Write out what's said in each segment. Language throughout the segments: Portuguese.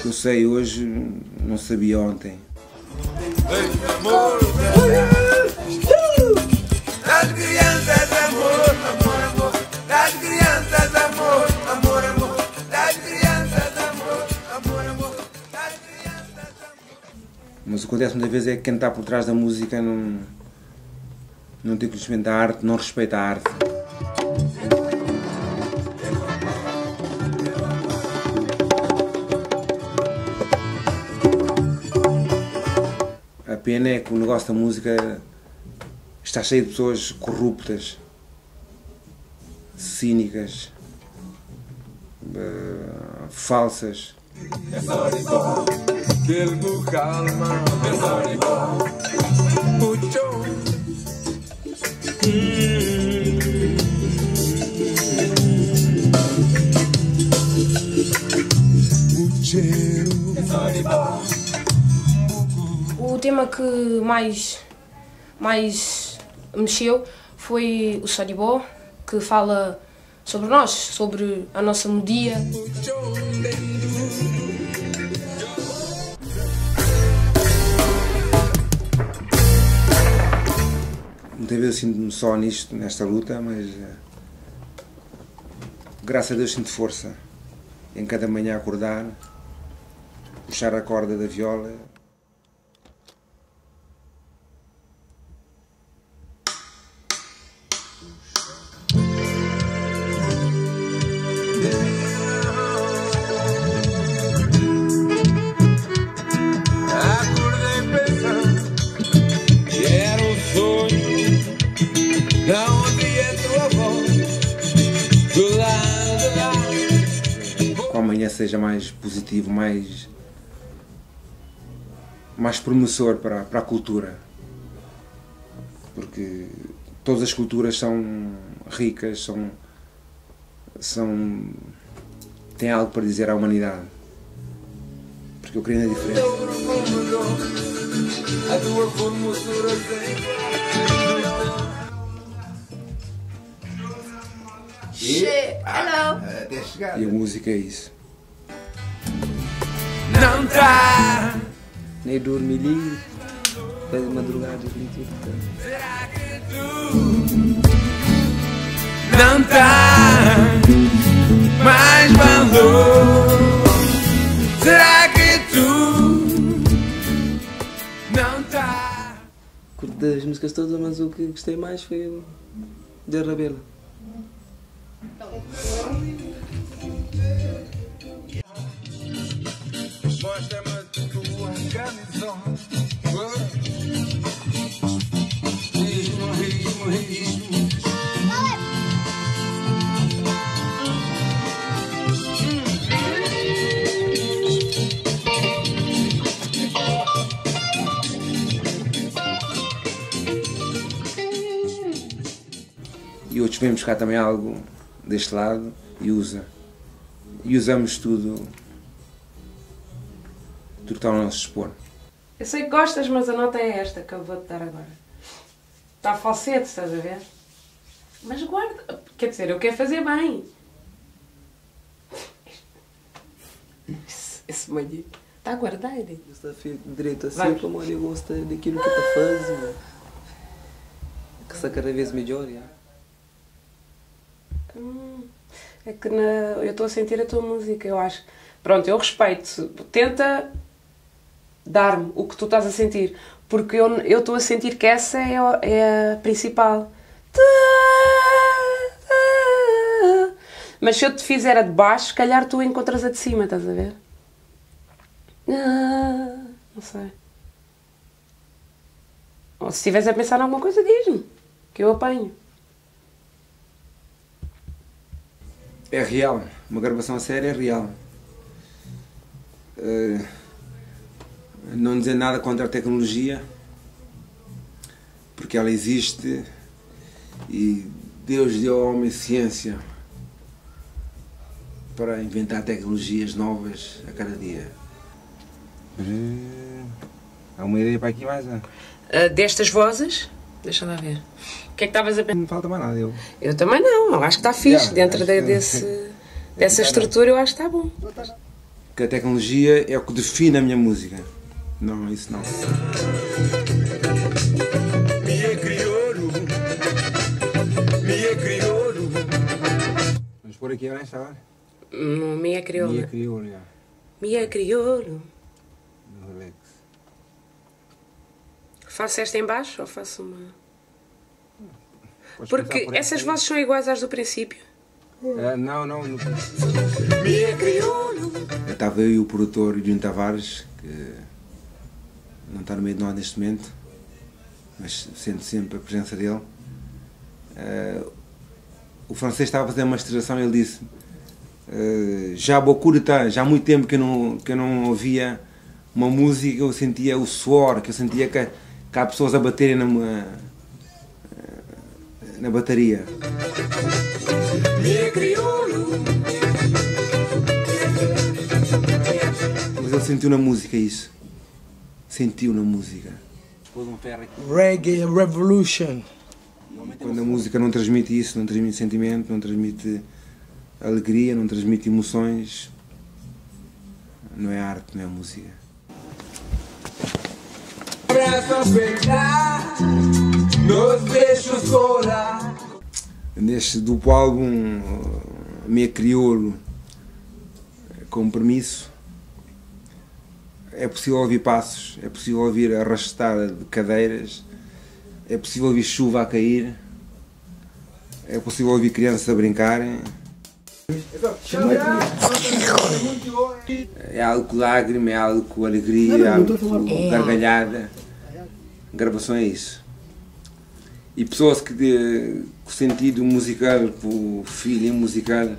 Eu sei hoje, não sabia ontem. Das crianças, amor, amor, amor. Das crianças, amor, amor, amor. Das crianças, amor, amor, amor. Das crianças, amor. Mas o que acontece muitas vezes é que quem está por trás da música não tem conhecimento da arte, não respeita a arte. A pena é que o negócio da música está cheio de pessoas corruptas, cínicas, falsas. O tema que mais mexeu foi o Soribó, que fala sobre nós, sobre a nossa melodia. Muitas vezes eu sinto-me só nisto, nesta luta, mas graças a Deus sinto força em cada manhã acordar, puxar a corda da viola. Que o amanhã seja mais positivo, mais promissor para a cultura, porque todas as culturas são ricas, têm algo para dizer à humanidade, porque eu creio na diferença. Hello! E a música é isso. Não tá. Nem dormi ali, faz madrugada ali tudo. Será que tu não tá mais valor? Será que tu não tá? Curto das músicas todas, mas o que gostei mais foi o de Rabela. Mostra-me a tua camisola. Ritmo, ritmo, ritmo. E outros vêm buscar também algo deste lado e usamos tudo que está ao nosso dispor. Eu sei que gostas, mas a nota é esta que eu vou-te dar agora. Está falsete, estás a ver? Mas guarda. Quer dizer, eu quero fazer bem. Esse meio está a guardar. Está feito direito assim, Vamos. como ele gosta daquilo que está fazendo. Que está cada vez melhor. Já. É que eu estou a sentir a tua música, eu acho. Pronto, eu respeito. Tenta dar-me o que tu estás a sentir. Porque eu estou a sentir que essa é a principal. Mas se eu te fizer a de baixo, se calhar tu encontras a de cima, estás a ver? Não sei. Ou se estiveres a pensar em alguma coisa, diz-me. Que eu apanho. É real, uma gravação a sério é real. Não dizer nada contra a tecnologia, porque ela existe e Deus deu ao homem ciência para inventar tecnologias novas a cada dia. Há uma ideia para aqui mais? Destas vozes, Deixa lá ver. O que é que estavas a pensar? Não falta mais nada, eu. Eu também não, eu acho que está fixe. Dentro acho que- dessa estrutura eu acho que está bom. Que a tecnologia é o que define a minha música. Não, isso não. Mie crioulo, mie crioulo. Vamos pôr aqui nesta hora. Minha crioula. crioulo, já. Minha crioulo. Relax. Faço esta em baixo ou faço uma... Podes Porque começar por essas esta aí. vozes são iguais às do princípio. Não. Mie crioulo. Estava eu e o produtor Júnior Tavares, que não está no meio de nós neste momento, mas sento sempre a presença dele. O francês estava a fazer uma masterização e ele disse: já já há muito tempo que eu não ouvia uma música, eu sentia o suor, que eu sentia que há pessoas a baterem na bateria. Mie crioulo. Mas ele sentiu na música isso. Sentiu na música. Pôs um ferro aqui. Reggae Revolution. Quando a música não transmite isso, não transmite sentimento, não transmite alegria, não transmite emoções, não é arte, não é música. Abraço pegar, nos beijos colar. Neste duplo álbum, Mie Crioulo, com permisso, é possível ouvir passos, é possível ouvir arrastar de cadeiras, é possível ouvir chuva a cair, é possível ouvir crianças a brincarem. É algo com lágrima, é algo com alegria, é algo com gargalhada. Gravação é isso. E pessoas que com sentido musical, com feeling musical,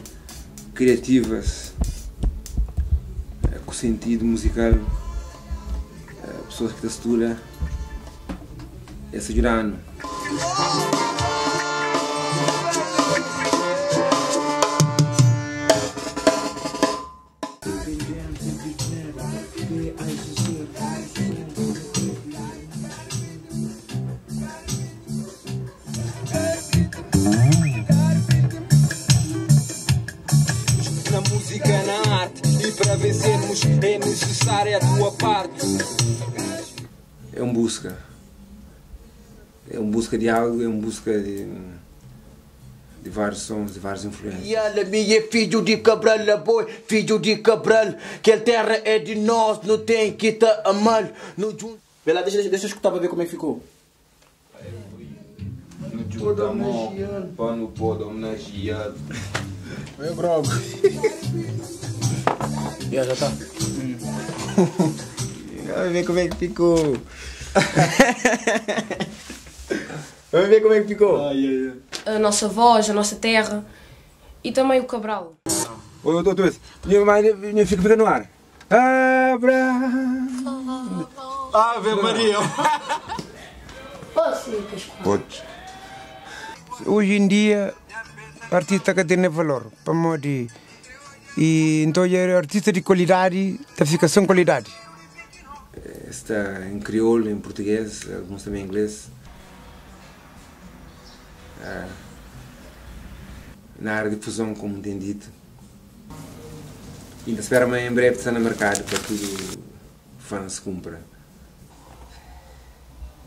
criativas, com sentido musical, pessoas que textura, esse girano. Na música, na arte, e para vencermos é necessária a tua parte. É um busca. É um busca de algo, é um busca de vários sons, de várias influências. E ela é filho de Cabral, boi, filho de Cabral. Que a terra é de nós, não tem que tá a mal. Vê lá, deixa eu escutar para ver como é que ficou. Pano pod homenageado. Meu grogo. Já tá. Vamos ver como é que ficou. Vamos ver como é que ficou. A nossa voz, a nossa terra e também o Cabral. Ô, doutor, fica no ar. Abraão. Ave Maria! Podes. Hoje em dia, o artista que tem valor, para modo e então é artista de qualidade, da fica sem qualidade. Está em crioulo, em português, alguns também em inglês. Na área de difusão, como tem dito. Ainda espera-me em breve estar no mercado para que tudo fã se cumpra.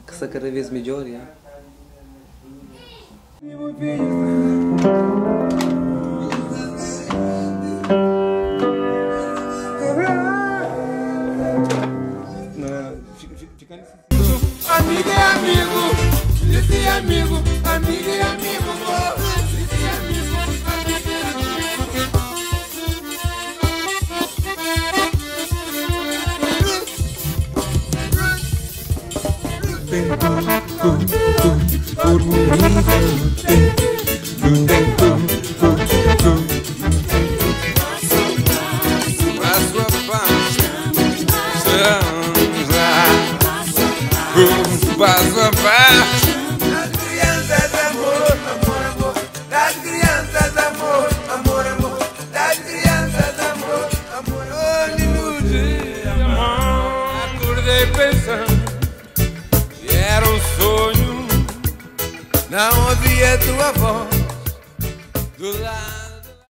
Que está cada vez melhor, já. Vivo,